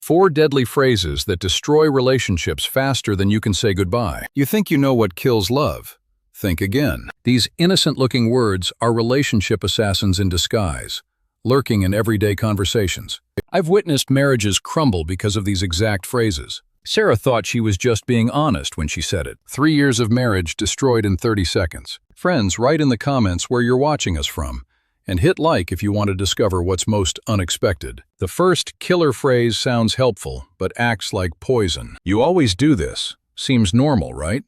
4 deadly phrases that destroy relationships faster than you can say goodbye. You think you know what kills love? Think again. These innocent-looking words are relationship assassins in disguise, lurking in everyday conversations. I've witnessed marriages crumble because of these exact phrases. Sarah thought she was just being honest when she said it. 3 years of marriage destroyed in 30 seconds. Friends, write in the comments where you're watching us from, and hit like if you want to discover what's most unexpected. The first killer phrase sounds helpful, but acts like poison. You always do this. Seems normal, right?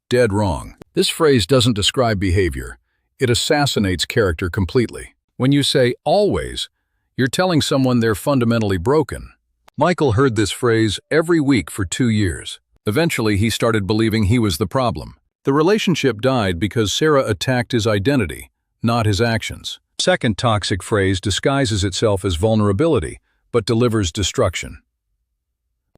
Dead wrong. This phrase doesn't describe behavior. It assassinates character completely. When you say always, you're telling someone they're fundamentally broken. Michael heard this phrase every week for 2 years. Eventually, he started believing he was the problem. The relationship died because Sarah attacked his identity, not his actions. Second toxic phrase disguises itself as vulnerability, but delivers destruction.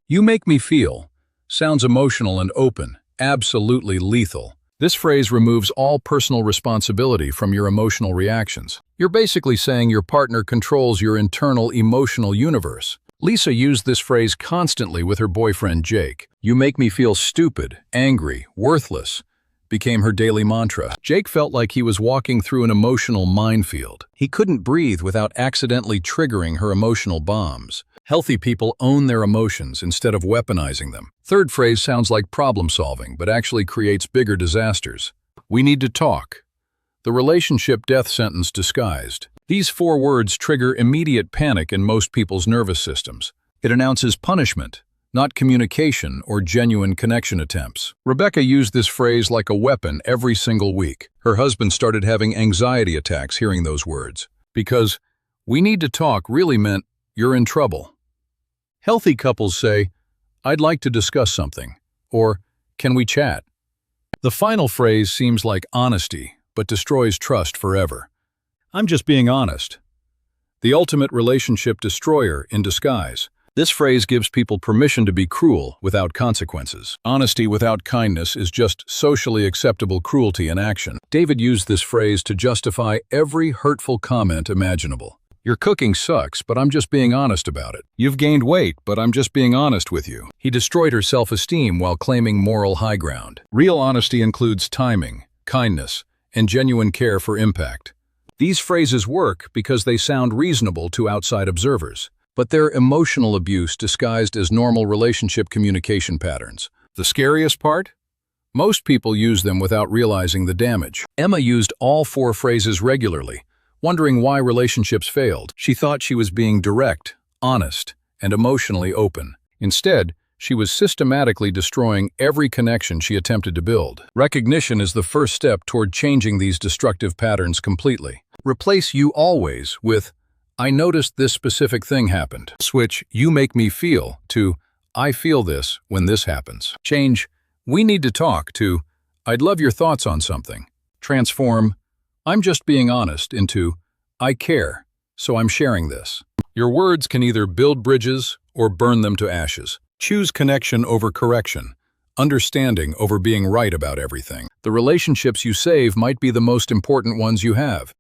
You make me feel sounds emotional and open, absolutely lethal. This phrase removes all personal responsibility from your emotional reactions. You're basically saying your partner controls your internal emotional universe. Lisa used this phrase constantly with her boyfriend Jake. You make me feel stupid, angry, worthless, became her daily mantra. Jake felt like he was walking through an emotional minefield. He couldn't breathe without accidentally triggering her emotional bombs. Healthy people own their emotions instead of weaponizing them. Third phrase sounds like problem solving, but actually creates bigger disasters. We need to talk. The relationship death sentence disguised. These 4 words trigger immediate panic in most people's nervous systems. It announces punishment, not communication or genuine connection attempts. Rebecca used this phrase like a weapon every single week. Her husband started having anxiety attacks hearing those words, because we need to talk really meant you're in trouble. Healthy couples say, I'd like to discuss something, or can we chat? The final phrase seems like honesty, but destroys trust forever. I'm just being honest. The ultimate relationship destroyer in disguise. This phrase gives people permission to be cruel without consequences. Honesty without kindness is just socially acceptable cruelty in action. David used this phrase to justify every hurtful comment imaginable. Your cooking sucks, but I'm just being honest about it. You've gained weight, but I'm just being honest with you. He destroyed her self-esteem while claiming moral high ground. Real honesty includes timing, kindness, and genuine care for impact. These phrases work because they sound reasonable to outside observers, but they're emotional abuse disguised as normal relationship communication patterns. The scariest part? Most people use them without realizing the damage. Emma used all 4 phrases regularly, wondering why relationships failed. She thought she was being direct, honest, and emotionally open. Instead, she was systematically destroying every connection she attempted to build. Recognition is the first step toward changing these destructive patterns completely. Replace "you always" with "I noticed this specific thing happened." Switch "you make me feel" to "I feel this when this happens." Change "we need to talk" to "I'd love your thoughts on something." Transform "I'm just being honest" into "I care, so I'm sharing this." Your words can either build bridges or burn them to ashes. Choose connection over correction, understanding over being right about everything. The relationships you save might be the most important ones you have.